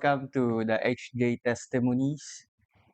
welcome to the HJ Testimonies.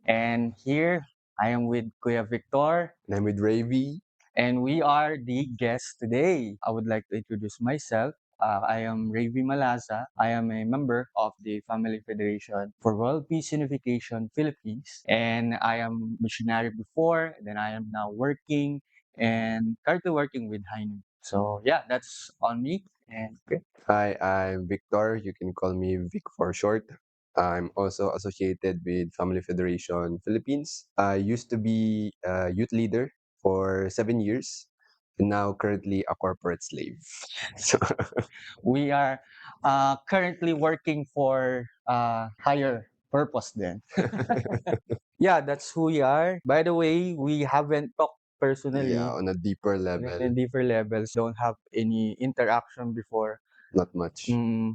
And here I am with Kuya Victor, And I'm with Ravy. and we are the guests today. I would like to introduce myself. I am Ravi Malaza. I am a member of the Family Federation for World Peace Unification Philippines, and I am missionary before. Then I am now working and currently working with Hainu. So yeah, that's on me. And okay. Hi, I'm Victor. You can call me Vic for short. I'm also associated with Family Federation Philippines. I used to be a youth leader for 7 years and now currently a corporate slave. So, We are currently working for higher purpose then. Yeah, that's who we are. By the way, we haven't talked yeah, personally on a deeper in level, different levels. Don't have any interaction before. not much.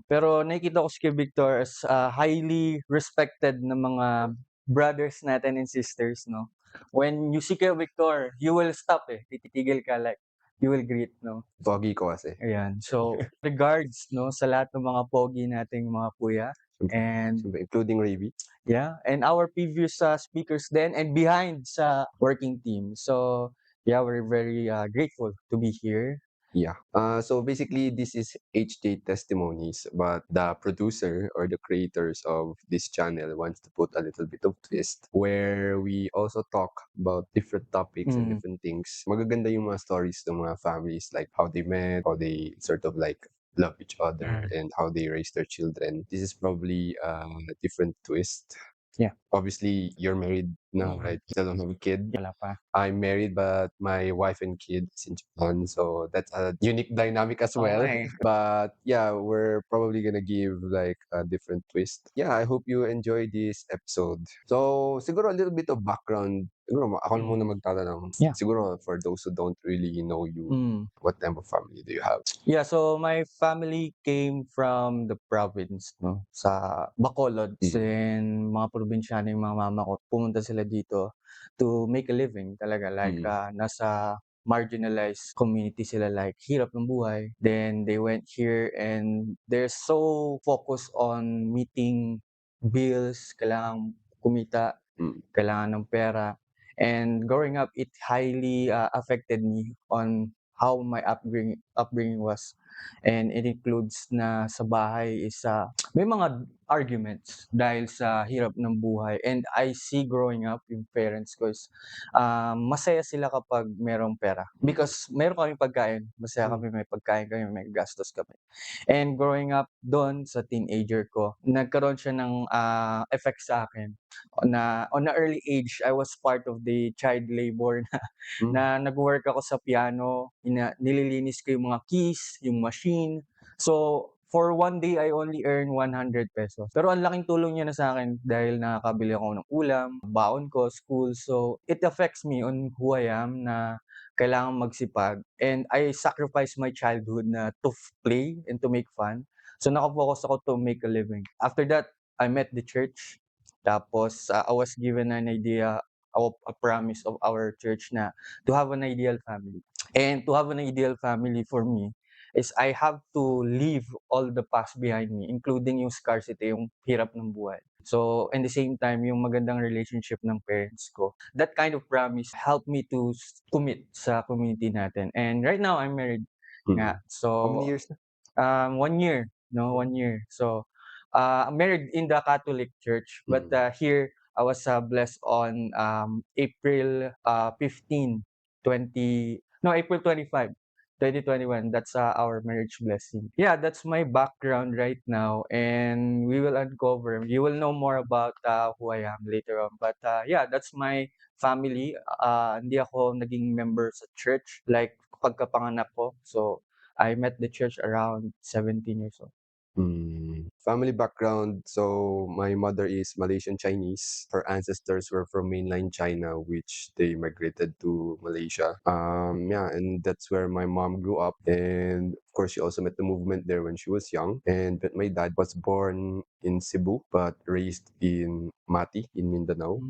Pero nakikita ko si Kuya Victor as highly respected ng mga brothers natin and sisters, no? When you see Kuya Victor, you will stop titigil ka like, you will greet, no? Pogi ko kasi. Ayan. So, regards, no, sa lahat ng mga pogi nating mga kuya. And Including Ravy. yeah, and our previous speakers then and behind sa working team. So, yeah, we're very grateful to be here. Yeah. So basically, this is HJ Testimonies, but the producer or the creators of this channel wants to put a little bit of twist where we also talk about different topics and different things. Magaganda yung mga stories ng mga families, like how they met, how they sort of like love each other, and how they raise their children. This is probably a different twist. Yeah. Obviously, you're married now, right? Still don't have a kid. Wala pa. I'm married, but my wife and kid is in Japan, so that's a unique dynamic as well. Okay. But yeah, we're probably gonna give like a different twist. Yeah, I hope you enjoy this episode. So, siguro a little bit of background. Siguro ako na muna magtatanong. Yeah. Siguro for those who don't really know you, what type of family do you have? Yeah, so my family came from the province, no? Sa Bacolod. And mga probinsyano yung mga mama ko. Pumunta sila dito to make a living talaga. Like, nasa marginalized community sila, like hirap ng buhay. Then they went here and they're so focused on meeting bills, kailangan kumita, kailangan ng pera. And growing up, it highly affected me on how my upbringing was. And it includes na sa bahay is may mga arguments dahil sa hirap ng buhay. And I see growing up yung parents ko is masaya sila kapag merong pera. Because meron kami pagkain, masaya kami, may pagkain kami, may gastos kami. And growing up doon sa teenager ko, nagkaroon siya ng effect sa akin na on an early age, I was part of the child labor na nag-work ako sa piano, nililinis ko yung mga keys, yung machine. So, for one day, I only earn 100 pesos. Pero ang laking tulong niya na sa akin dahil nakakabili ako ng ulam, baon ko, school. So, it affects me on who I am na kailangan magsipag. And I sacrifice my childhood na to play and to make fun. So, nakafocus ako to make a living. After that, I met the church. Tapos, I was given an idea of a promise of our church na to have an ideal family. And to have an ideal family for me is I have to leave all the past behind me, including yung scarcity, yung hirap ng buhay. So, in the same time, yung magandang relationship ng parents ko. That kind of promise helped me to commit sa community natin. And right now, I'm married nga. How many So, years na? 1 year, no, 1 year. So, I'm married in the Catholic Church, but here I was blessed on April 15, 20, no, April 25, 2021. That's our marriage blessing. Yeah, that's my background right now, and we will uncover. You will know more about who I am later on. But yeah, that's my family. Hindi ako naging member sa church like pagkapanganak ko. So, I met the church around 17 years old. Family background. So my mother is Malaysian Chinese. Her ancestors were from mainland China, which they migrated to Malaysia. Yeah, and that's where my mom grew up. And of course, she also met the movement there when she was young. And but my dad was born in Cebu, but raised in Mati in Mindanao.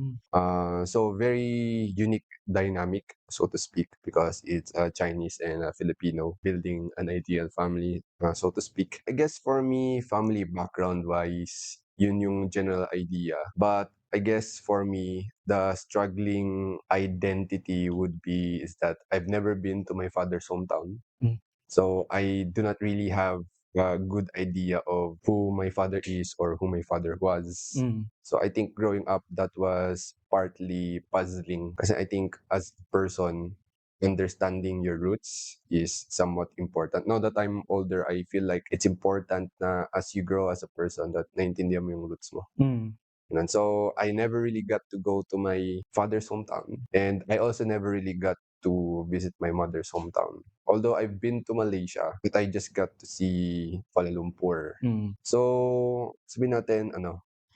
So very unique dynamic, so to speak, because it's a Chinese and a Filipino building an ideal family, so to speak. I guess for me, family background wise, yun yung general idea. But I guess for me, the struggling identity would be is that I've never been to my father's hometown. Hmm. So I do not really have a good idea of who my father is or who my father was. Mm. So I think growing up, that was partly puzzling. Kasi I think as a person, understanding your roots is somewhat important. Now that I'm older, I feel like it's important na as you grow as a person that naintindihan mo yung roots mo. Mm. And so I never really got to go to my father's hometown. And I also never really got to visit my mother's hometown. Although I've been to Malaysia, but I just got to see Kuala Lumpur. Mm. So, sabihin natin,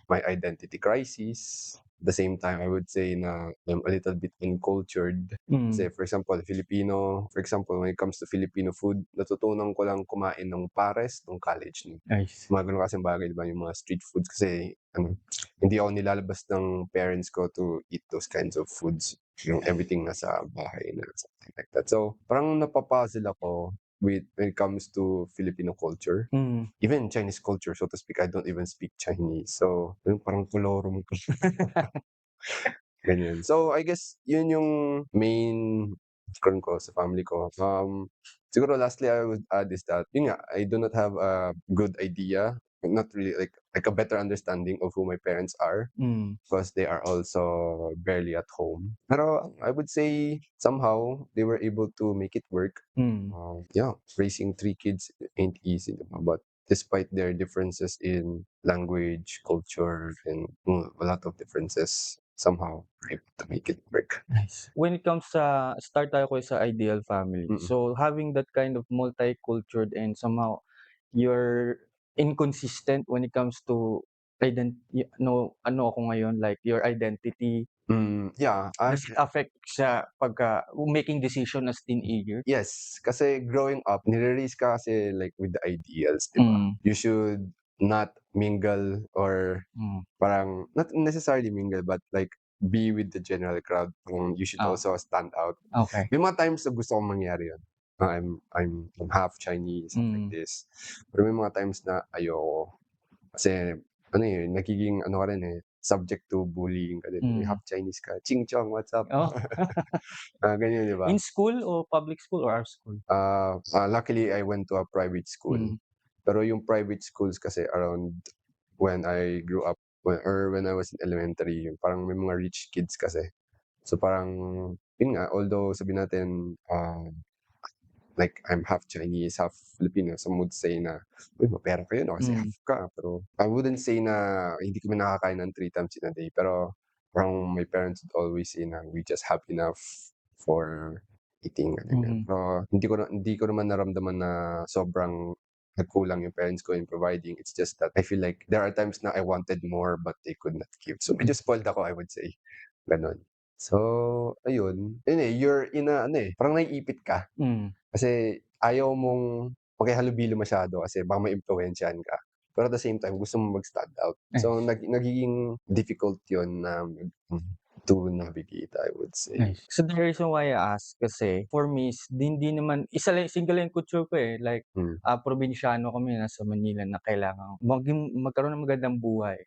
my identity crisis. At the same time, I would say na I'm a little bit uncultured. Kasi Mm. for example, when it comes to Filipino food, natutunan ko lang kumain ng pares nung college. Nice. Mga ganun kasing bagay, di ba? Yung mga street foods kasi, hindi ako nilalabas ng parents ko to eat those kinds of foods. Yung everything nasa bahay na something like that. So, parang napapuzzle ako when it comes to Filipino culture. Mm. Even Chinese culture, so to speak, I don't even speak Chinese. So, yung parang kolorum ko. Ganyan. So, I guess yun yung main concern ko sa family ko. Siguro lastly I would add is that, yun nga, I do not have a good idea, not really like a better understanding of who my parents are Mm. because they are also barely at home. Pero I would say somehow they were able to make it work. Mm. Yeah, raising 3 kids ain't easy, diba? But despite their differences in language, culture, and a lot of differences, somehow we're able to make it work. Nice. When it comes sa start tayo ko sa ideal family. Mm. So, having that kind of multicultural and somehow you're inconsistent when it comes to ano ako ngayon, like your identity. Yeah, Does it affect sa pagka making decision as teenager? yes, kasi growing up, nire-raise ka kasi like with the ideals, 'di ba? Mm. You should not mingle or Mm. parang not necessarily mingle but like be with the general crowd. You should Oh, also stand out. okey. May mga times na gusto kong mangyari yun. I'm half Chinese, like Mm. this. Pero may mga times na ayoko. Kasi nagiging ka rin, subject to bullying ka din. "Uy, Mm. half Chinese ka, ching chong, what's up?" Oh, Ganyan, 'di ba? in school o public school or our school? Luckily I went to a private school. Mm. Pero yung private schools kasi around when I grew up, when I was in elementary, yung parang may mga rich kids kasi. So parang, yun nga, although sabihin natin, like I'm half Chinese, half Filipino, some would say na, "Uy, mapera kayo 'no, kasi Mm. half ka." Pero I wouldn't say na hindi kami nakakain ng 3 times in a day, pero parang my parents would always say na, "We just have enough for eating," ganyan. Mhm. Pero hindi ko naman naramdaman na sobrang nagkulang yung parents ko in providing. It's just that I feel like there are times na I wanted more but they could not give. So medyo spoiled ako, I would say, gano'n. So ayun, you're in a parang naiipit ka. Mm. Kasi ayaw mong makihalubilo masyado kasi baka maimpluwensyahan ka. Pero at the same time, gusto mong mag-stand out. So, Nice. nagiging difficult yun na to navigate, I would say. Nice. So, the reason why I ask kasi for me is hindi naman single lang yung culture ko, eh, like, Hmm. probinsyano kami nasa Manila na kailangang magkaroon ng magandang buhay.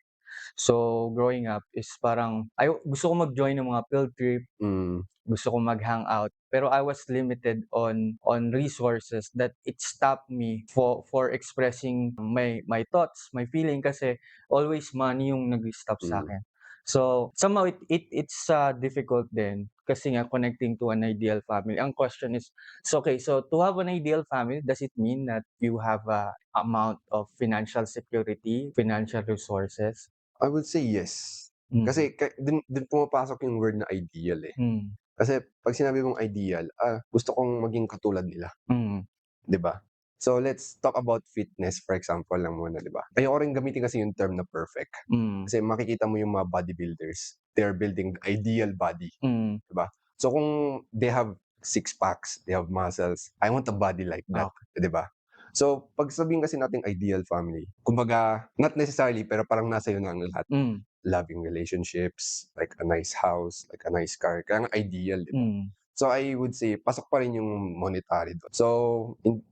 So, growing up is parang gusto ko mag-join ng mga field trip, Hmm. gusto ko mag-hangout, pero I was limited on resources that it stopped me for expressing my thoughts, my feeling kasi always money yung nag-stop Hmm. sa'kin. So, somehow it's difficult din kasi nga connecting to an ideal family. Ang question is, so to have an ideal family, does it mean that you have a amount of financial security, financial resources? I would say yes. Mm. Kasi dun pumapasok yung word na ideal, eh. Hmm. Kasi 'pag sinabi mong ideal, gusto kong maging katulad nila. Mm. 'Di ba? So, let's talk about fitness for example lang muna, 'di ba? Ayoko rin gamitin kasi yung term na perfect. Mm. Kasi makikita mo yung mga bodybuilders, they're building the ideal body, Mm. 'di ba? So, kung they have six packs, they have muscles, I want a body like that, Okey. 'di ba? So, 'pag sabihin kasi nating ideal family, kumbaga not necessarily pero parang nasa iyo na ang lahat. Hmm. Loving relationships, like a nice house, like a nice car, kaya nga ideal, 'di ba? Mm. So, I would say pasok pa rin yung monetary dun. So,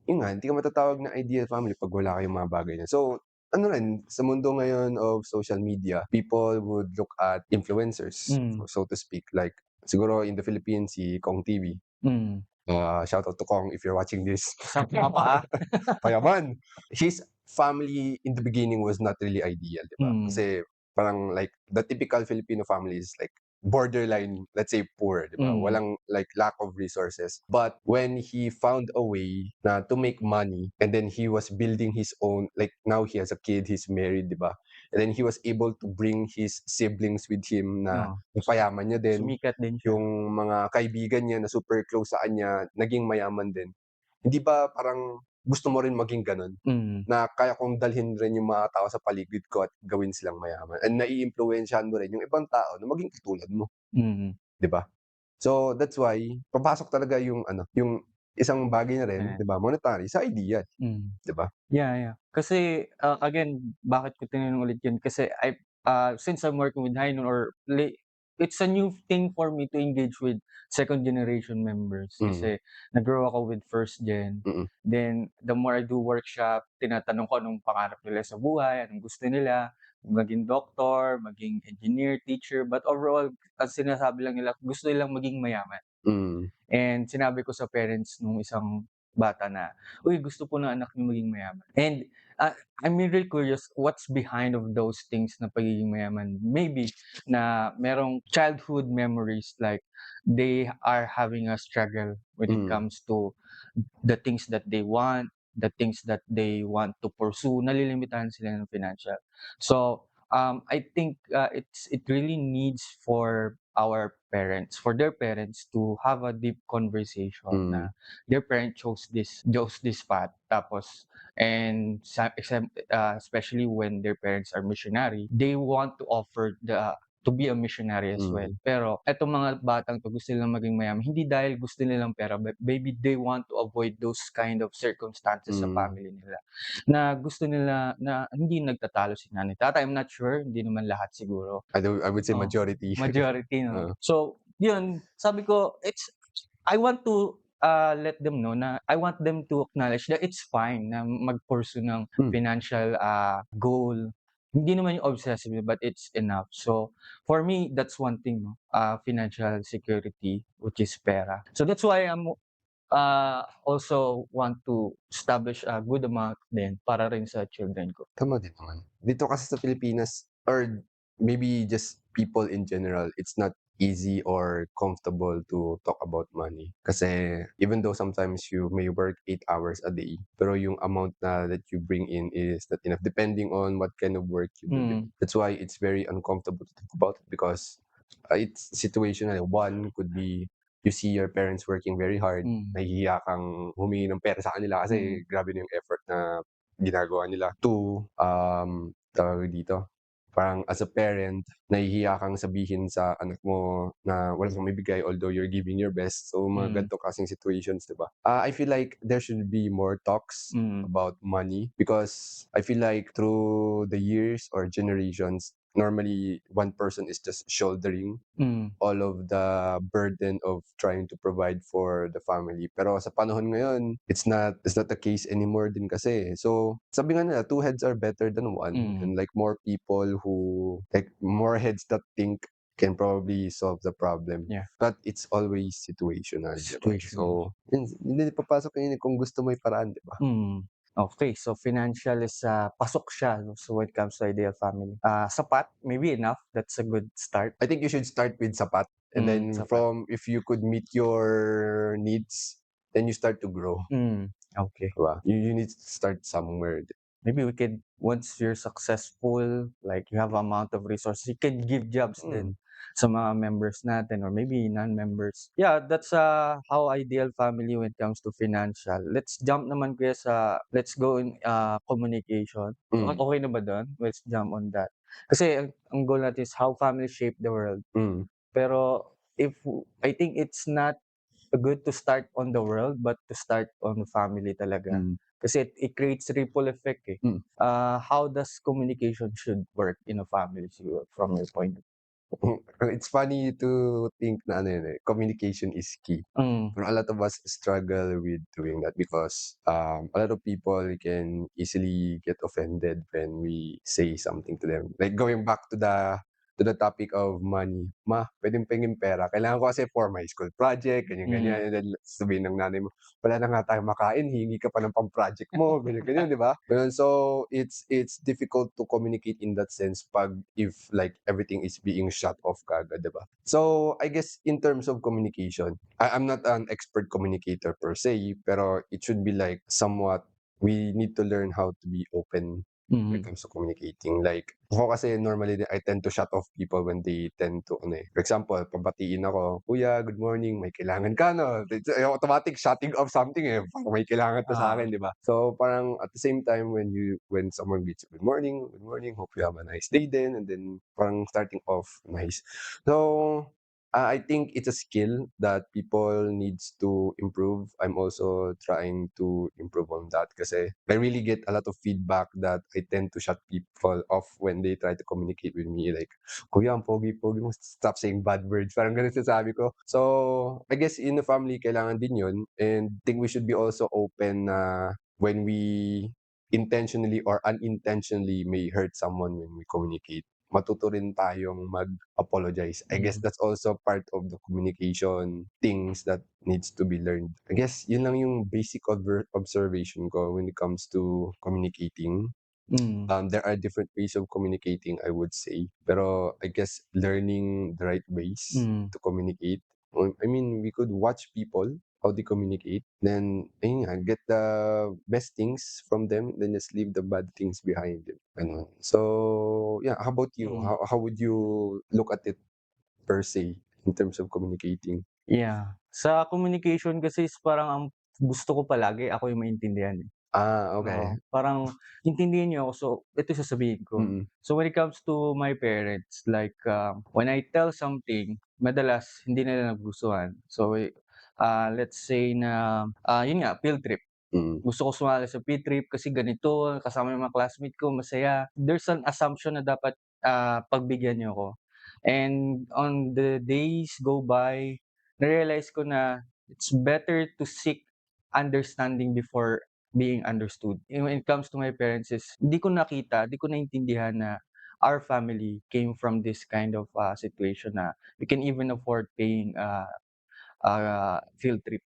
yun nga, hindi ka matatawag na ideal family 'pag wala kayong mga bagay na. So, ano rin, sa mundo ngayon of social media, people would look at influencers, Hmm, so to speak. Like, siguro in the Philippines, si Kong TV. hmm. Shout out to Kong if you're watching this. Sa papa, Payaman. His family in the beginning was not really ideal, 'di ba? Hmm, Kasi parang like the typical Filipino family is like borderline, let's say poor, 'di ba? hmm, Walang like lack of resources. But when he found a way na to make money and then he was building his own, like now he has a kid, he's married, 'di ba? And then he was able to bring his siblings with him na oo. napayaman niya din. Sumikat din siya. Yung mga kaibigan niya na super close sa kanya, naging mayaman din. Hindi ba parang gusto mo rin maging gano'n? Hmm, Na kaya kong dalhin rin yung mga tao sa paligid ko at gawin silang mayaman and naiimpluwensyahan mo rin yung ibang tao na maging katulad mo, mm, 'di ba? So, that's why papasok talaga yung ano, yung isang bagay na rin, ayan, 'di ba, monetary sa idea, hmm. 'di ba? Yeah, yeah. Kasi, again, bakit ko tinanong ulit yun kasi since I'm working with Hainan it's a new thing for me to engage with second generation members Mm, kasi nag-grow ako with first gen. mm, Then the more I do workshop, tinatanong ko anong pangarap nila sa buhay, anong gusto nila, maging doktor, maging engineer, teacher, but overall ang sinasabi lang nila gusto nilang maging mayaman. mm, And sinabi ko sa parents nung isang bata na, "Uy, gusto po ng anak niyo maging mayaman." And, I'm really curious what's behind of those things na pagiging mayaman. Maybe na merong childhood memories like they are having a struggle when it mm, comes to the things that they want, the things that they want to pursue, nalilimitahan sila ng financial. So, I think, it really needs for their parents to have a deep conversation na mm, their parent chose this path tapos especially when their parents are missionary, they want to offer to be a missionary as well. mm, Pero etong mga batang 'to gusto nilang maging mayaman, hindi dahil gusto nilang pera but maybe they want to avoid those kind of circumstances sa hmm. family nila. Na gusto nila na hindi nagtatalo si nanay tatay. I'm not sure, hindi naman lahat siguro. I would say Oo, majority. majority 'no. Oo, So yun, sabi ko I want to, let them know na I want them to acknowledge that it's fine na mag-pursue ng hmm, financial, goal. Hindi naman yung obsessive but it's enough. So, for me that's one thing 'no, financial security which is pera. So that's why also want to establish a good amount din para rin sa children ko. tama din naman. Dito kasi sa Pilipinas or maybe just people in general, it's not easy or comfortable to talk about money. Kasi even though sometimes you may work 8 hours a day, pero yung amount na that you bring in is not enough depending on what kind of work you do, 'di ba? Mm, That's why it's very uncomfortable to talk about it because, it's situational. One could be you see your parents working very hard, mm, nahihiya kang humingi ng pera sa kanila mm, kasi grabe na yung effort na ginagawa nila. Two, tawag dito, parang as a parent, nahihiya kang sabihin sa anak mo na wala kang maibigay although you're giving your best. So, mga mm, ganito klaseng situations, 'di ba? I feel like there should be more talks mm, about money because I feel like through the years or generations, normally one person is just shouldering mm, all of the burden of trying to provide for the family. Pero sa panahon ngayon, it's not the case anymore din kasi. So, sabi nga nila, two heads are better than one mm. and like more people who like more heads that think can probably solve the problem. Yeah, But it's always situational, 'di ba? situational. So, yun, hindi papasok yun kung gusto mo paraan, 'di ba? Mm. Okay, so financial is, pasok siya 'no, so when it comes to ideal family. Sapat, maybe enough, that's a good start. I think you should start with sapat and then Sapat. from if you could meet your needs, then you start to grow. Okay. 'Di ba? You need to start somewhere. Maybe we could once you're successful, like you have amount of resources, you can give jobs Mm, din sa mga members natin or maybe non-members. Yeah, that's, how ideal family when it comes to financial. Let's jump naman kuya let's go in, communication. mm, Okey na ba dun? Let's jump on that. Kasi ang goal natin is how family shape the world. mm, Pero I think it's not good to start on the world, but to start on the family talaga. mm, Kasi it creates ripple effect, eh. mm. How does communication should work in a family siguro from your point of view? It's funny to think na ano yun, eh, communication is key. Hmm, Pero a lot of us struggle with doing that because a lot of people can easily get offended when we say something to them. Like going back to the topic of money, "Ma, puwedeng pahinging pera, kailangan ko kasi for my school project," ganyan-ganyan, mm, and then sabihin ng nanay mo, "Wala na nga tayong makain, hihingi ka pa ng pang-project mo," ganyan-ganyan, 'di ba? Gano'n. So, it's difficult to communicate in that sense 'pag if like everything is being shut off kaagad, 'di ba? So, I guess in terms of communication, I'm not an expert communicator per se, pero it should be like somewhat we need to learn how to be open when it mm, comes to communicating. Like, ako kasi normally I tend to shut off people when they tend to ano, eh, for example, pabatiin ako, "Kuya, good morning, may kailangan ka 'no?" It's automatic shutting off something, eh, parang may kailangan 'to oo, sa'kin, 'di ba? So, parang at the same time when someone greets you, good morning, hope you have a nice day din," and then parang starting off nice. So, I think it's a skill that people needs to improve. I'm also trying to improve on that kasi I really get a lot of feedback that I tend to shut people off when they try to communicate with me like, "Kuya, ang pogi-pogi mo, stop saying bad words." Parang gano'n sinasabi ko. So, I guess in the family kailangan din 'yun, and think we should be also open na when we intentionally or unintentionally may hurt someone when we communicate, matuto rin tayong mag-apologize. I guess mm, that's also part of the communication things that needs to be learned. I guess yun lang yung basic observation ko when it comes to communicating. mm, There are different ways of communicating, I would say. Pero I guess learning the right ways mm, to communicate. I mean, we could watch people how they communicate, then ayun nga, get the best things from them, then just leave the bad things behind them. Ganun. So yeah, how about you? mm. How would you look at it per se in terms of communicating? Yeah, sa communication kasi is parang ang gusto ko palagi ako yung maintindihan, eh. Ah, okay. Oo, parang intindihin niyo ako, so ito sasabihin ko. Mm, So when it comes to my parents, like, when I tell something, madalas hindi nila nagustuhan. So, let's say na, yun nga, field trip. mm, Gusto ko sumali sa field trip kasi ganito, kasama yung mga classmate ko, masaya. There's an assumption na dapat, pagbigyan niyo ako. And on the days go by, na-realize ko na it's better to seek understanding before being understood. And when it comes to my parents is hindi ko nakita, hindi ko naintindihan na our family came from this kind of, situation na we can even afford paying, field trip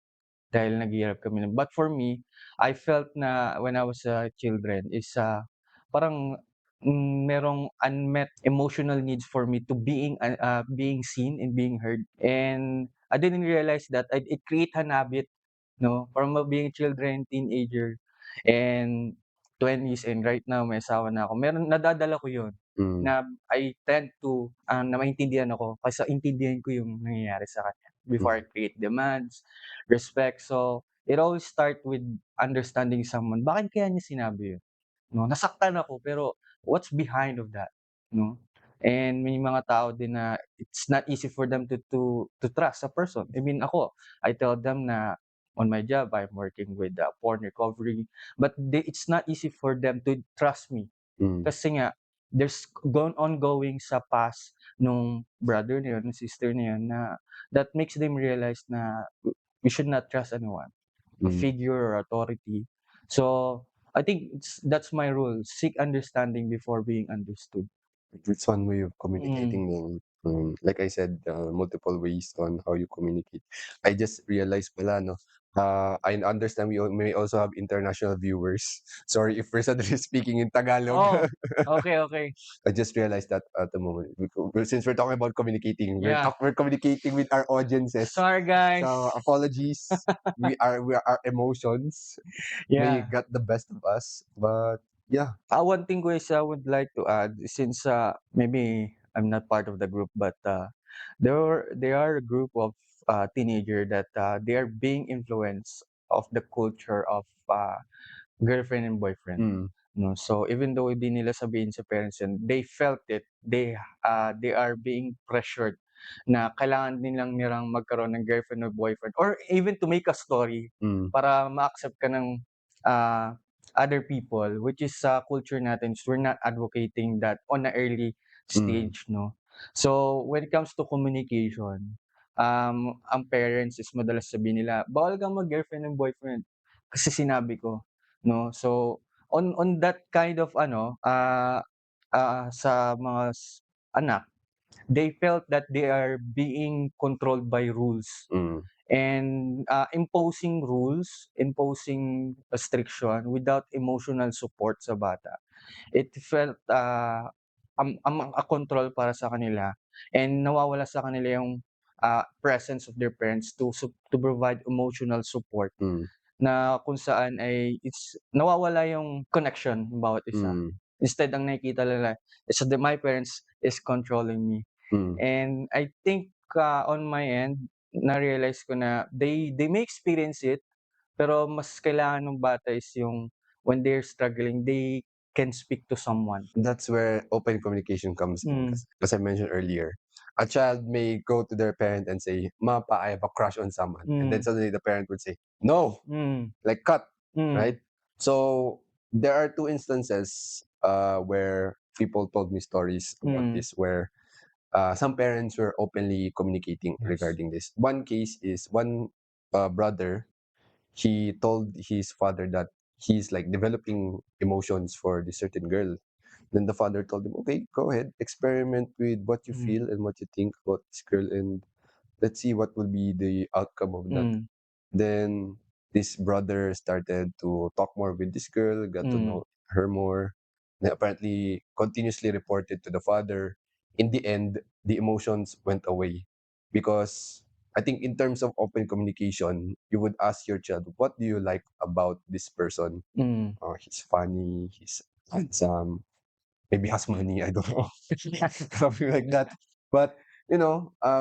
dahil naghihirap kami nun. But for me, I felt na when I was a children is, parang, merong unmet emotional needs for me to being seen and being heard. And I didn't realize that it create an habit 'no, from being children, teenager, and 20s and right now may asawa na ako. Meron nadadala ko 'yun, mm, na I tend to, na maintindihan ako kaysa intindihin ko yung nangyayari sa kanya before I mm, create demands, respect. So, it always start with understanding someone. Bakit kaya niya sinabi 'yun? 'No, nasaktan ako pero what's behind of that, 'no? And may mga tao din na it's not easy for them to trust a person. I mean ako, I tell them na on my job I'm working with, porn recovery, but it's not easy for them to trust me mm, kasi nga there's ongoing sa past nung brother na yun, nung sister na yun na that makes them realize na we should not trust anyone, a mm. figure or authority. So, I think that's my rule, seek understanding before being understood. It's one way of Mm. communicating then. Like I said, multiple ways on how you communicate. I just realized pala 'no, I understand we may also have international viewers. Sorry if we're suddenly speaking in Tagalog. Oh, okay, okay. I just realized that at the moment. Since we're talking about communicating, Yeah. we're communicating with our audiences. Sorry, So guys. apologies. Our emotions may Yeah. got the best of us, but yeah. One thing is I would like to add since, maybe I'm not part of the group, but, there are a group of, teenager that, they are being influenced of the culture of, girlfriend and boyfriend, Mm, 'no. So, even though hindi nila sabihin sa parents yun, they felt it. They are being pressured na kailangan nilang magkaroon ng girlfriend or boyfriend or even to make a story mm, para ma-accept ka ng, ah, other people, which is sa culture natin is we're not advocating that on a early mm, stage, 'no. So, when it comes to communication, ang parents is madalas sabihin nila, "Bawal kang mag-girlfriend and boyfriend, kasi sinabi ko." 'No? So, on that kind of ano, sa mga anak, they felt that they are being controlled by rules. Mm, And imposing rules, imposing restriction without emotional support sa bata, it felt a control para sa kanila, and nawawala sa kanila yung presence of their parents to provide emotional support, mm, na kung saan ay nawawala yung connection ng bawat isa. mm, Instead ang nakikita nila is that my parents is controlling me. mm. And I think, on my end, na-realize ko na they may experience it, pero mas kailangan ng bata is yung when they're struggling, they can speak to someone. That's where open communication comes in. Mm, Because as I mentioned earlier, a child may go to their parent and say, "Ma, pa, I have a crush on someone," and then mm, suddenly the parent would say, "No," mm, like cut, mm, right? So there are two instances where people told me stories about mm, this, where some parents were openly communicating yes. regarding this. One case is one brother. He told his father that he's like developing emotions for this certain girl. Then the father told him, "Okay, go ahead, experiment with what you Mm, feel and what you think about this girl, and let's see what will be the outcome of that." mm, Then this brother started to talk more with this girl, got to mm, know her more. Then apparently continuously reported to the father. In the end, the emotions went away because I think in terms of open communication, you would ask your child, "What do you like about this person? mm. He's funny, he's handsome, maybe has money, I don't know." Something like that. But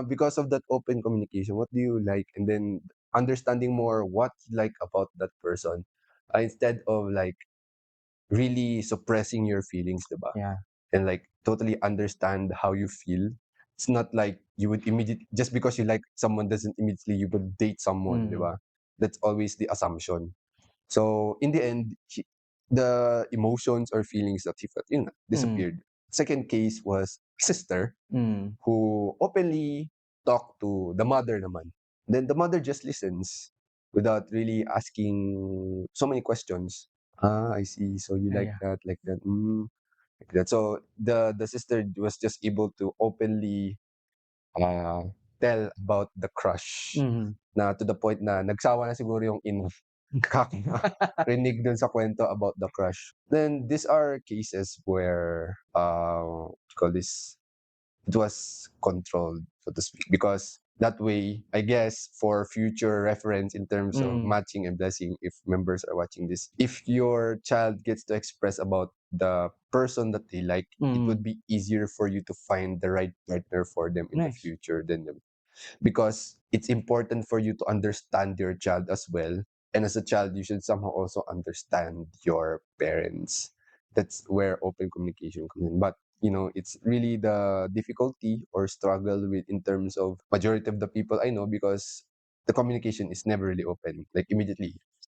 because of that open communication, what do you like? And then understanding more what you like about that person, instead of like really suppressing your feelings, diba? Yeah. And like totally understand how you feel. It's not like you would immediately, just because you like someone doesn't immediately you would date someone, Mm, diba? That's always the assumption. So in the end, the emotions or feelings that he felt, mm, disappeared. Second case was sister mm, who openly talked to the mother naman. Then the mother just listens without really asking so many questions. Ah, I see. So you like yeah. that, like that. Like that. So the sister was just able to openly uh, tell about the crush, Mhm. na to the point na nagsawa na siguro yung ina rinig dun sa kwento about the crush. Then these are cases where what you call this, it was controlled, so to speak, because that way, I guess, for future reference in terms of Mm, matching and blessing, if members are watching this, if your child gets to express about the person that they like, it would mm. be easier for you to find the right partner for them in the Nice. future than because it's important for you to understand your child as well. And as a child, you should somehow also understand your parents. That's where open communication comes in. But it's really the difficulty or struggle with in terms of majority of the people I know, because the communication is never really open. Like immediately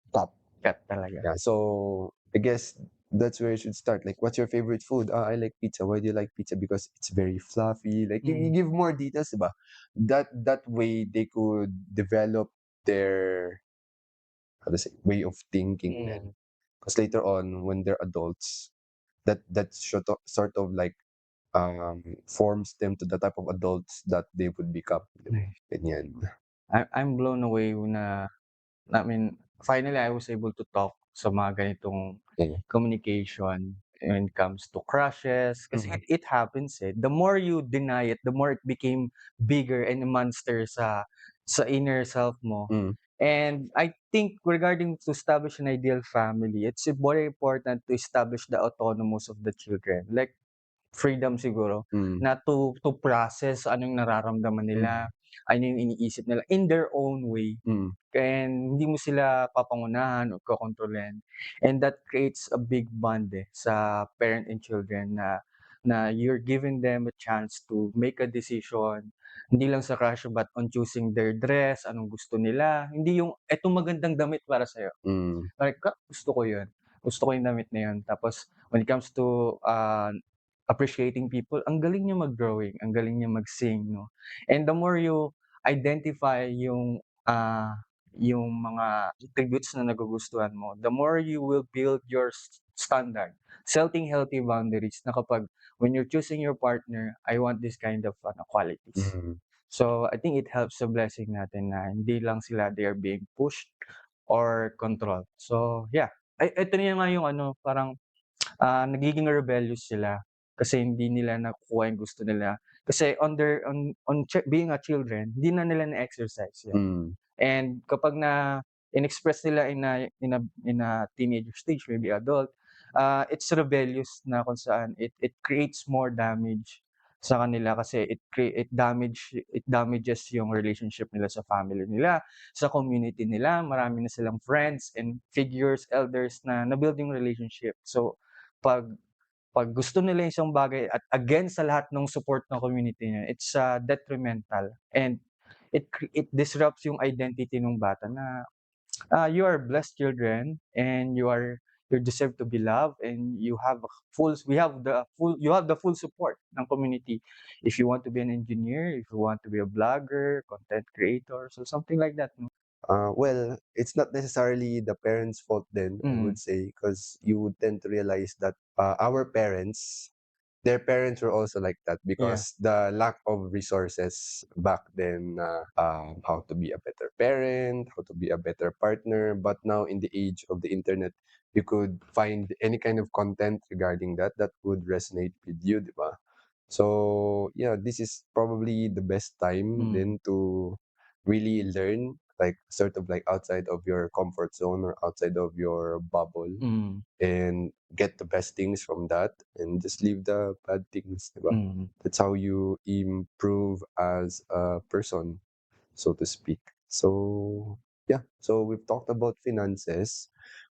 stop. Cat talaga. Yeah. So I guess that's where you should start. Like, what's your favorite food? I like pizza. Why do you like pizza? Because it's very fluffy. Like, you Mm, give more details, diba? That way they could develop their, how to say, way of thinking. Then, mm. because later on when they're adults, that sort of like forms them to the type of adults that they would become. Diba? Nice. Ganyan. I'm blown away na I mean, finally I was able to talk sa mga ganitong Yeah. communication when it comes to crushes, kasi Mhm. it happens, eh. The more you deny it, the more it became bigger and a monster sa inner self mo. Mm. And I think regarding to establish an ideal family, it's very important to establish the autonomous of the children. Like freedom siguro Mm. na to process ano yung nararamdaman nila, Mm. ano yung iniisip nila in their own way. Mm. And hindi mo sila papangunahan o kokontrolin. And that creates a big bond, eh, sa parent and children na you're giving them a chance to make a decision, hindi lang sa crush but on choosing their dress, anong gusto nila. Hindi yung, "Etong magandang damit para sa'yo." Mm. Like, gusto ko yun. Gusto ko yung damit na yun. Tapos when it comes to, appreciating people, ang galing niya mag-drawing, ang galing niya mag-sing 'no. And the more you identify yung mga attributes na nagugustuhan mo, the more you will build your standard, setting healthy boundaries na kapag when you're choosing your partner, I want this kind of qualities. Mm, So, I think it helps sa blessing natin na hindi lang sila they are being pushed or controlled. So, yeah, ay eto na nga yung ano parang nagiging rebellious sila kasi hindi nila nakukuha yung gusto nila. Kasi being a children, hindi na nila na-exercise yun. mm, And kapag in-express nila in a teenager stage, maybe adult, it's rebellious na kung saan it creates more damage sa kanila kasi it damages yung relationship nila sa family nila, sa community nila. Marami na silang friends and figures, elders na na-build yung relationship. So, 'pag 'pag gusto nila yung isang bagay at against sa lahat ng support ng community niya, it's detrimental and it disrupts yung identity nung bata na, you are blessed children and you deserve to be loved and you have the full support ng community. If you want to be an engineer, if you want to be a blogger, content creator, so something like that 'no. well, it's not necessarily the parents' fault then, I Mm, would say, because you would tend to realize that our parents, their parents were also like that yeah, because the lack of resources back then, how to be a better parent, how to be a better partner. But now in the age of the internet, you could find any kind of content regarding that that would resonate with you, di ba? So yeah, this is probably the best time mm, then to really learn, like sort of like outside of your comfort zone or outside of your bubble, mm, and get the best things from that and just leave the bad things, diba? mm, That's how you improve as a person, so to speak. So yeah, so we've talked about finances,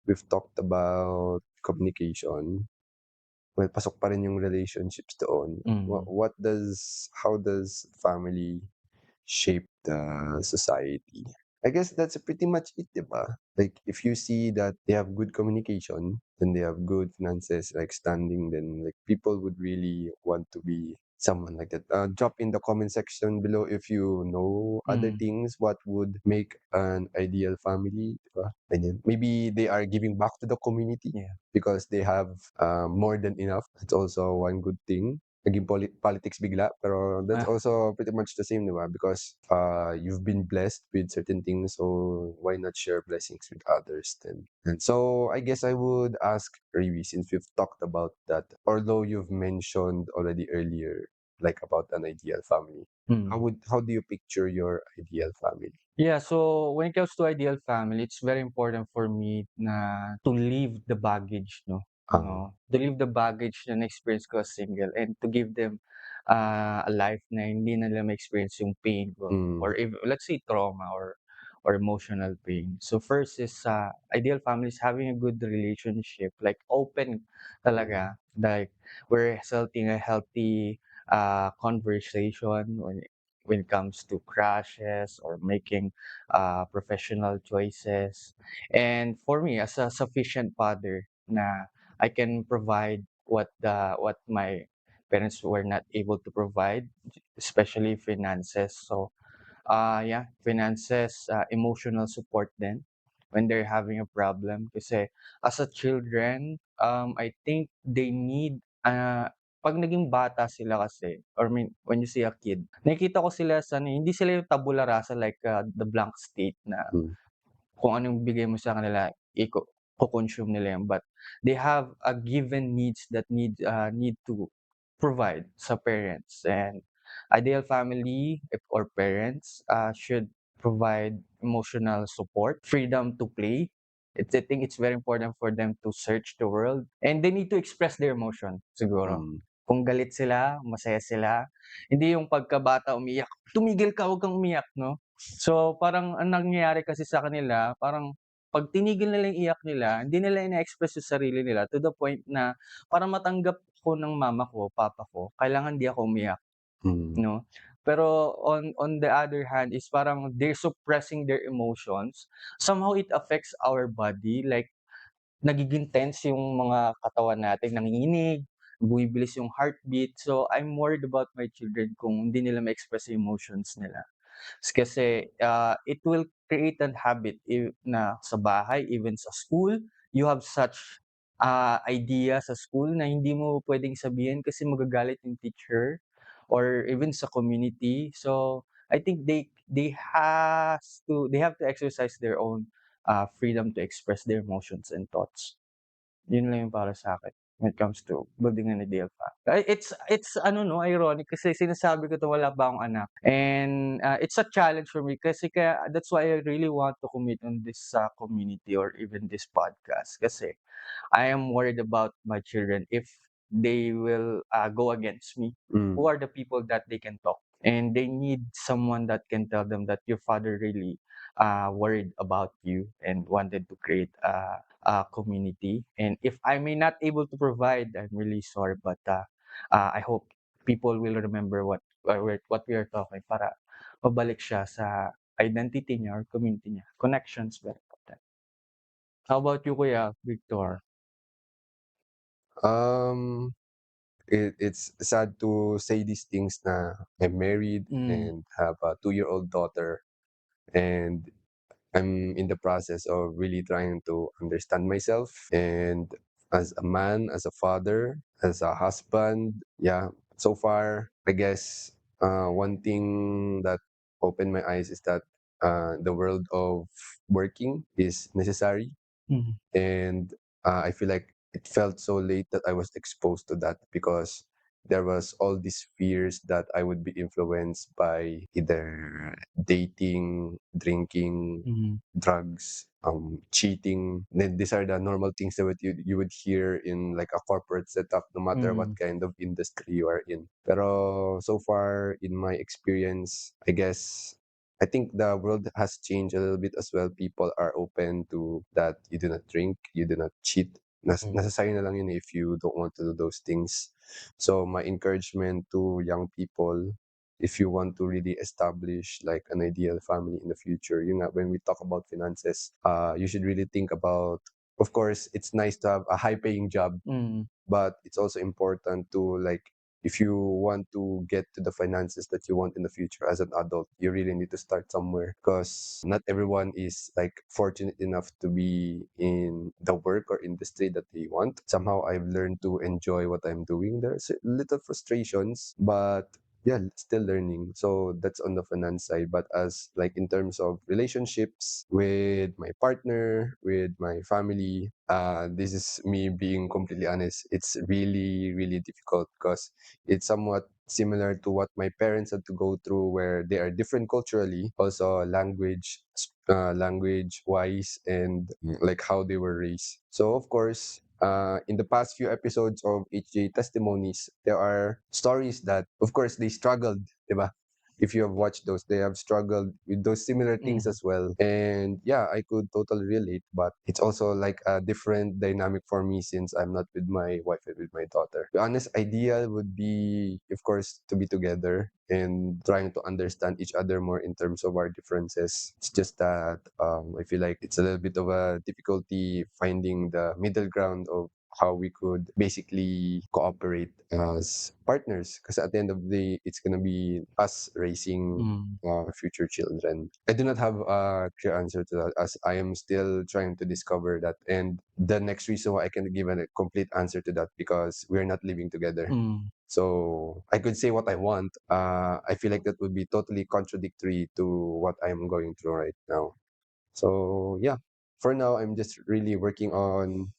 we've talked about communication. Well, pasok pa rin yung relationships doon. mm, How does family shape the society? I guess that's pretty much it, 'di ba? Like if you see that they have good communication, then they have good finances, like standing, then like people would really want to be someone like that. Drop in the comment section below if you know other mm, things. What would make an ideal family, 'di ba? Ganyan. Maybe they are giving back to the community yeah. because they have more than enough. That's also one good thing. Naging politics bigla, pero that's Ah, also pretty much the same, 'di ba? Because you've been blessed with certain things, so why not share blessings with others then? And so I guess I would ask Rivi, since we've talked about that, although you've mentioned already earlier, like about an ideal family. mm. How do you picture your ideal family? Yeah, so when it comes to ideal family, it's very important for me na to leave the baggage 'no, Uh, to leave the baggage na na-experience ko as single and to give them, a life na hindi na nila ma-experience yung pain ko mm, or if let's say trauma or emotional pain. So first is, ideal family is having a good relationship, like open talaga, like we're setting a healthy, conversation when it comes to crashes or making professional choices. And for me, as a sufficient father, na I can provide what my parents were not able to provide, especially finances. So, yeah, finances, emotional support then when they're having a problem. Kasi as a children, I think they need, 'pag naging bata sila kasi or when you see a kid, nakikita ko sila sa ano, hindi sila yung tabula rasa like, the blank state na mm, kung anong bigay mo sa kanila ko-consume nila yun. But they have a given needs that need to provide sa parents. And ideal family or parents, should provide emotional support, freedom to play. I think it's very important for them to search the world and they need to express their emotion siguro. mm, Kung galit sila, masaya sila, hindi yung pagkabata umiyak, "Tumigil ka, 'wag kang umiyak." 'No? So, parang ang nangyayari kasi sa kanila, parang 'pag tinigil nila yung iyak nila, hindi nila ina-express yung sarili nila to the point na para matanggap ko ng mama ko, papa ko, kailangan di ako umiyak, mm, 'no? Pero on the other hand is parang they're suppressing their emotions. Somehow it affects our body, like nagiging tense yung mga katawan natin, nanginginig, bumibilis yung heartbeat. So, I'm worried about my children kung hindi nila ma-express yung emotions nila. Kasi, it will create an habit na sa bahay, even sa school, you have such, idea sa school na hindi mo puwedeng sabihin kasi magagalit yung teacher or even sa community. So, I think they have to exercise their own, freedom to express their emotions and thoughts. Yun lang yung para sa'kin when it comes to building an ideal family. It's ano 'no, ironic kasi sinasabi ko 'to wala pa akong anak and, it's a challenge for me kasi kaya that's why I really want to commit on this, community or even this podcast kasi I am worried about my children if they will, go against me. Mm, Who are the people that they can talk? And they need someone that can tell them that your father really worried about you and wanted to create a community. And if I may not able to provide, I'm really sorry, but I hope people will remember what we are talking para pabalik siya sa identity niya or community niya. Connections very important. How about you, Kuya Victor? um, it's sad to say these things na I'm married Mm, and have a 2-year-old daughter, and I'm in the process of really trying to understand myself and as a man, as a father, as a husband. Yeah, so far, I guess one thing that opened my eyes is that the world of working is necessary, mhm, and I feel like it felt so late that I was exposed to that because there was all these fears that I would be influenced by either dating, drinking, mhm, drugs, cheating. Then these are the normal things that you would hear in like a corporate setup, no matter what mm, kind of industry you are in. Pero so far in my experience, I guess I think the world has changed a little bit as well. People are open to that. You do not drink, you do not cheat. mm, Nasa sa'yo na lang yun if you don't want to do those things. So my encouragement to young people, if you want to really establish like an ideal family in the future, you know, when we talk about finances, you should really think about. Of course, it's nice to have a high-paying job, mm, but it's also important to like if you want to get to the finances that you want in the future as an adult, you really need to start somewhere because not everyone is like fortunate enough to be in the work or industry that they want. Somehow I've learned to enjoy what I'm doing. There's little frustrations, but yeah, still learning. So that's on the finance side. But as like in terms of relationships with my partner, with my family, this is me being completely honest. It's really, really difficult because it's somewhat similar to what my parents had to go through, where they are different culturally, also language wise, and like how they were raised. So of course, in the past few episodes of HJ Testimonies, there are stories that, of course, they struggled, diba? If you have watched those, they have struggled with those similar things mhm, as well. And yeah, I could totally relate, but it's also like a different dynamic for me since I'm not with my wife and with my daughter. The honest ideal would be, of course, to be together and trying to understand each other more in terms of our differences. It's just that I feel like it's a little bit of a difficulty finding the middle ground of how we could basically cooperate as partners because at the end of the day it's going to be us raising mm, future children. I do not have a clear answer to that as I am still trying to discover that, and the next reason why I can give a complete answer to that because we're not living together. mm, So I could say what I want. I feel like that would be totally contradictory to what I'm going through right now. So yeah, for now, I'm just really working on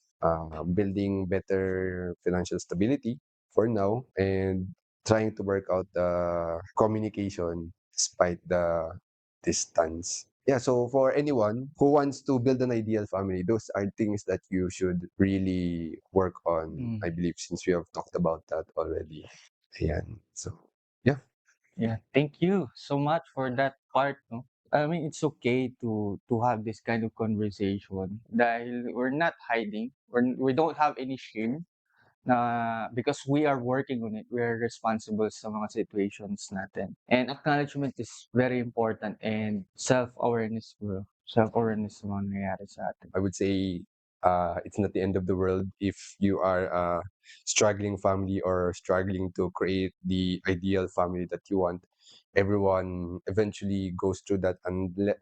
building better financial stability for now and trying to work out the communication despite the distance. Yeah, so for anyone who wants to build an ideal family, those are things that you should really work on, mm. I believe, since we have talked about that already. Ayan. So, yeah. Yeah, thank you so much for that part, no? I mean, it's okay to have this kind of conversation dahil we're not hiding, we don't have any shame na because we are working on it, we are responsible sa mga situations natin. And acknowledgement is very important and self-awareness bro. Self-awareness sa mga nangyayari sa atin. I would say It's not the end of the world if you are a struggling family or struggling to create the ideal family that you want. Everyone eventually goes through that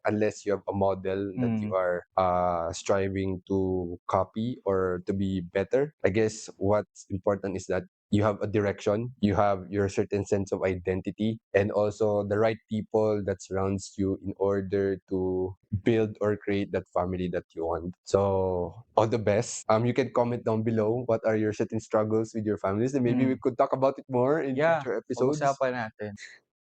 unless you have a model that you Mm, are striving to copy or to be better. I guess what's important is that you have a direction, you have your certain sense of identity, and also the right people that surrounds you in order to build or create that family that you want. So all the best. You can comment down below what are your certain struggles with your families, and maybe we mm. could talk about it more in Yeah, future episodes. pag-usapan natin.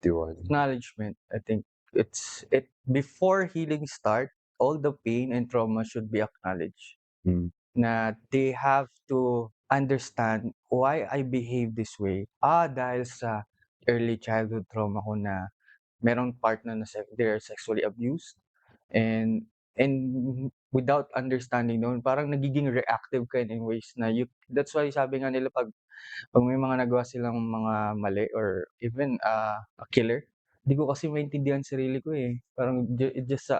Yun. Acknowledgement, I think it before healing start, all the pain and trauma should be acknowledged. Mm, Na they have to understand why I behave this way. Dahil sa early childhood trauma ko na merong partner na they're sexually abused and without understanding noon parang nagiging reactive ka in ways na that's why sabi nga nila pag may mga nagawa silang mga mali or even, a killer, di ko kasi maintindihan sarili ko, eh. Parang it just,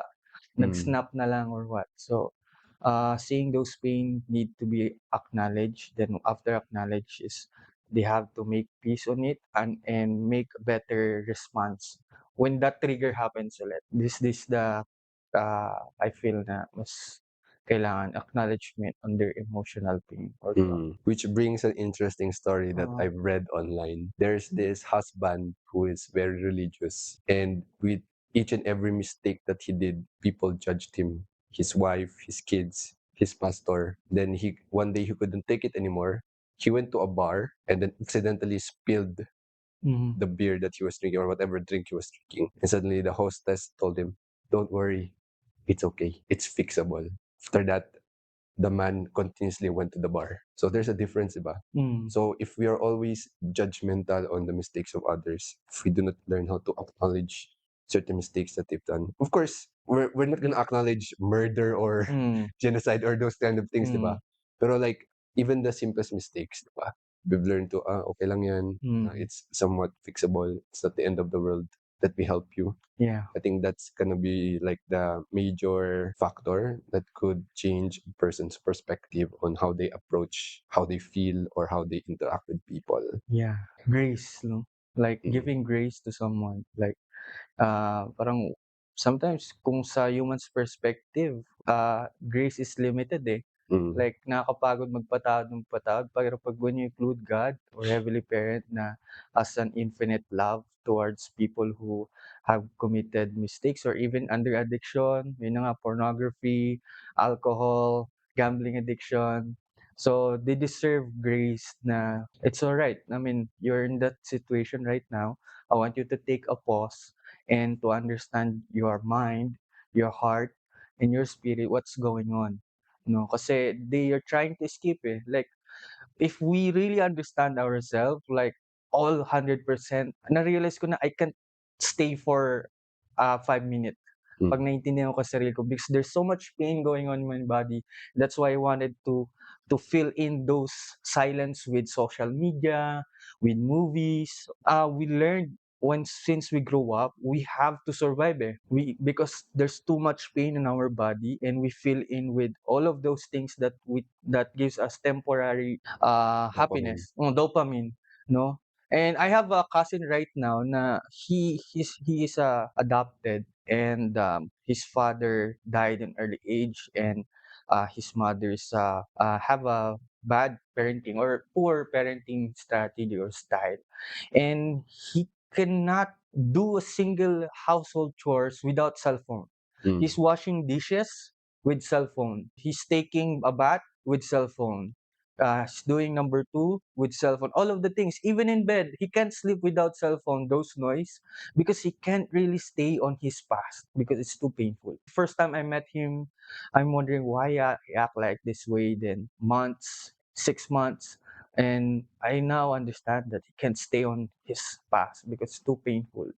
mm, nag-snap na lang or what. So, seeing those pain need to be acknowledged, then after acknowledge is they have to make peace on it and make a better response when that trigger happens ulit. This the, I feel na mas kailangan acknowledgement on their emotional pain or trauma. Which brings an interesting story that Oo. I've read online. There's this husband who is very religious, and with each and every mistake that he did, people judged him, his wife, his kids, his pastor. Then he one day he couldn't take it anymore. He went to a bar and then accidentally spilled Mhm. the beer that he was drinking or whatever drink he was drinking. And suddenly the hostess told him, "Don't worry, it's okay. It's fixable." After that, the man continuously went to the bar. So there's a difference, diba? Hmm, So if we are always judgmental on the mistakes of others, if we do not learn how to acknowledge certain mistakes that they've done, of course, we're not gonna acknowledge murder or hmm, genocide or those kind of things, hmm, diba? Pero like, even the simplest mistakes, diba? We've learned to, okay lang yan. hmm. It's somewhat fixable. It's not the end of the world. Let me help you. Yeah, I think that's gonna be like the major factor that could change a person's perspective on how they approach, how they feel, or how they interact with people. yeah. Grace 'no, like Mm, giving grace to someone, like, parang sometimes kung sa human's perspective, grace is limited, eh. mm, Like nakakapagod magpatawad ng patawad, pero 'pag when you include God or Heavenly Parent na as an infinite love towards people who have committed mistakes or even under addiction, yun na nga pornography, alcohol, gambling addiction. So, they deserve grace na it's alright. I mean, you're in that situation right now. I want you to take a pause and to understand your mind, your heart, and your spirit, what's going on. No, kasi they are trying to escape, eh. Like, if we really understand ourselves, like all 100%, na-realize ko na I can't stay for 5 minutes. Pag mm. naintindihan ko sarili ko because there's so much pain going on in my body. That's why I wanted to fill in those silence with social media, with movies. We learned when since we grow up, we have to survive, eh. Because there's too much pain in our body and we fill in with all of those things that gives us temporary Dopamine. happiness, dopamine, no? And I have a cousin right now na he is adopted and his father died in early age and his mother's have a bad parenting or poor parenting strategy or style, and he cannot do a single household chores without cell phone. He's Mm, washing dishes with cell phone. He's taking a bath with cell phone. He's doing number two with cell phone. All of the things, even in bed, he can't sleep without cell phone. Those noise because he can't really stay on his past because it's too painful. First time I met him, I'm wondering why he act like this way. Then months, 6 months, and I now understand that he can't stay on his past because it's too painful.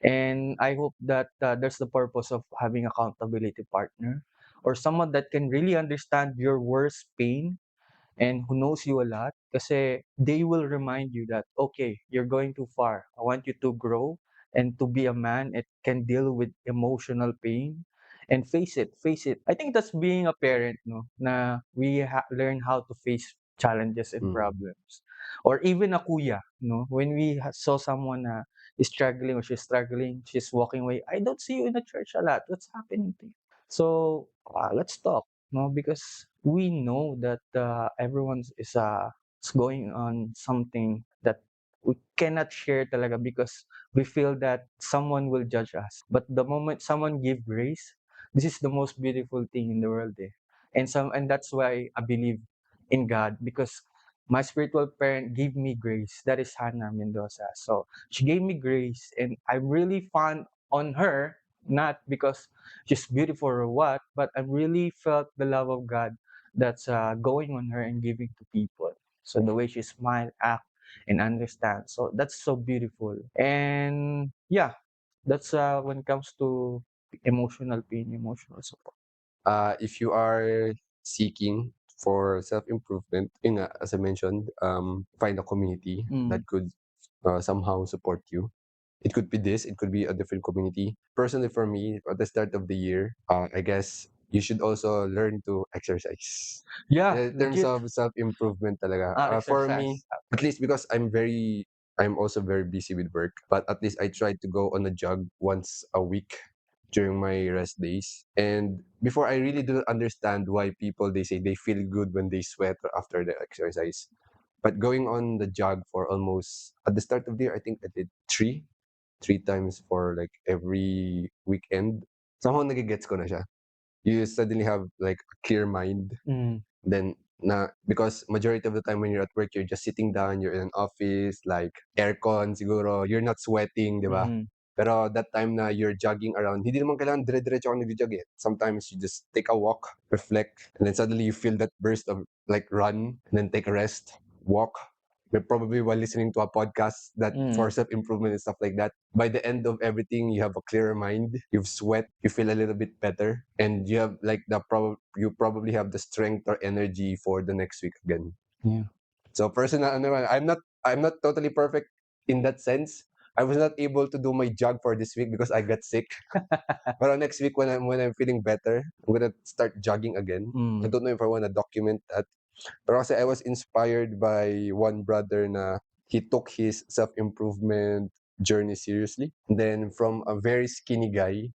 And I hope that there's the purpose of having accountability partner or someone that can really understand your worst pain and who knows you a lot kasi they will remind you that okay, you're going too far. I want you to grow and to be a man that can deal with emotional pain and face it. I think that's being a parent, no, na we learn how to face challenges and Mm. problems. Or even a kuya, no, when we saw someone na is struggling or she's struggling, she's walking away, I don't see you in the church a lot. What's happening to you? So let's talk, no, because we know that everyone's is going on something that we cannot share talaga because we feel that someone will judge us. But the moment someone give grace, this is the most beautiful thing in the world, eh. And that's why I believe in God because my spiritual parent gave me grace. That is Hannah Mendoza. So she gave me grace, and I'm really fond on her, not because she's beautiful or what, but I really felt the love of God that's going on her and giving to people. So the way she smile, act, and understand. So that's so beautiful. And yeah, that's when it comes to emotional pain, emotional support. If you are seeking for self-improvement, yun nga, as I mentioned, find a community Mm. that could somehow support you. It could be this, it could be a different community. Personally, for me, at the start of the year, I guess you should also learn to exercise. Yeah, In terms legit. of self-improvement talaga. For me, Exercise. at least because I'm also very busy with work, but at least I try to go on a jog once a week during my rest days. And before, I really do not understand why people, they say they feel good when they sweat after the exercise. But going on the jog for almost at the start of the year, I think I did three times for like every weekend. Somehow nagigets ko na siya. You suddenly have like a clear mind. Mm. Then because majority of the time when you're at work, you're just sitting down, you're in an office, like aircon siguro, you're not sweating, di ba? Mm. Pero that time na you're jogging around, hindi naman kailangan dire-diretso ako nag-jog eh. Sometimes you just take a walk, reflect, and then suddenly you feel that burst of like run, and then take a rest, walk. Probably while listening to a podcast that for Mm. self-improvement and stuff like that. By the end of everything, you have a clearer mind, you've sweat, you feel a little bit better, and you have like you probably have the strength or energy for the next week again. Yeah. So personal, I'm not totally perfect in that sense. I was not able to do my jog for this week because I got sick. But next week when I'm feeling better, I'm gonna start jogging again. I Mm. don't know if I wanna document that. But also I was inspired by one brother na he took his self-improvement journey seriously. And then from a very skinny guy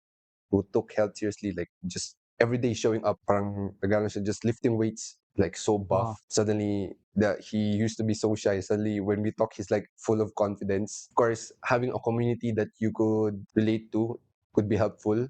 who took health seriously, like just every day showing up, parang nagano siya, just lifting weights, like so buff. Wow. Suddenly, that he used to be so shy. Suddenly, when we talk, he's like full of confidence. Of course, having a community that you could relate to could be helpful.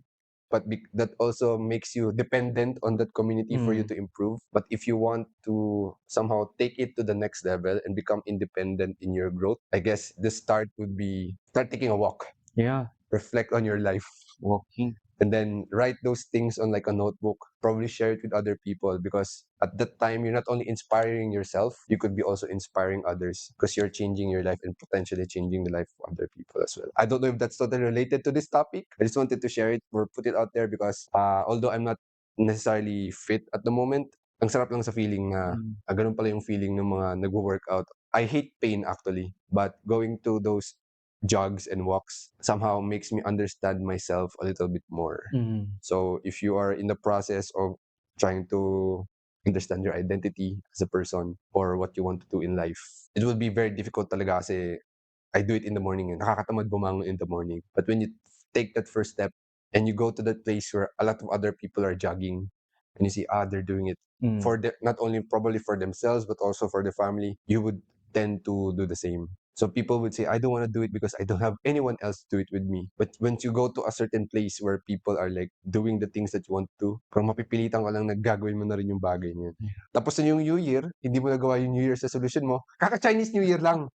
But that also makes you dependent on that community for you Mm. to improve. But if you want to somehow take it to the next level and become independent in your growth, I guess the start would be start taking a walk, Yeah. reflect on your life, Walking. and then write those things on like a notebook, probably share it with other people, because at that time you're not only inspiring yourself, you could be also inspiring others because you're changing your life and potentially changing the life of other people as well. I don't know if that's totally related to this topic. I just wanted to share it or put it out there because although I'm not necessarily fit at the moment, ang sarap lang sa feeling na Mm. ganun pala yung feeling ng mga nagwo-workout. I hate pain actually, but going to those jogs and walks somehow makes me understand myself a little bit more. Mm. So if you are in the process of trying to understand your identity as a person or what you want to do in life, it will be very difficult talaga kasi I do it in the morning. Nakakatamad bumangon in the morning. But when you take that first step and you go to that place where a lot of other people are jogging and you see, they're doing it Mm. for not only probably for themselves, but also for the family, you would tend to do the same. So people would say, I don't want to do it because I don't have anyone else to do it with me. But once you go to a certain place where people are like doing the things that you want to, parang mapipilitan ka lang na gagawin mo na rin yung bagay niyan. Yeah. Tapos na yung New Year, hindi mo nagawa yung New Year's resolution mo, kaka-Chinese New Year lang.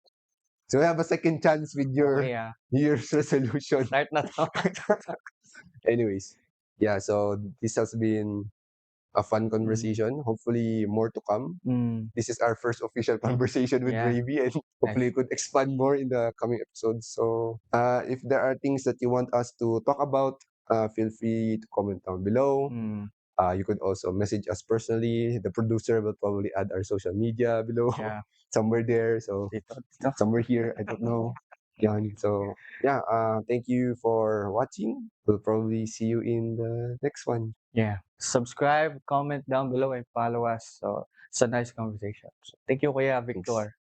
So you have a second chance with your Okay, yeah. New Year's resolution. Start na 'to. Anyways, yeah, so this has been a fun Mm. conversation. Hopefully more to come. Mm. This is our first official conversation with Yeah. Ravy, and Nice. hopefully we could expand more in the coming episodes. So if there are things that you want us to talk about, feel free to comment down below. Mm. You could also message us personally. The producer will probably add our social media below Yeah. somewhere there. So Dito, dito. somewhere here, I don't know. Yan. So, yeah, thank you for watching. We'll probably see you in the next one. Yeah. Subscribe, comment down below, and follow us. So, it's a nice conversation. So, thank you, Kuya Thanks. Victor.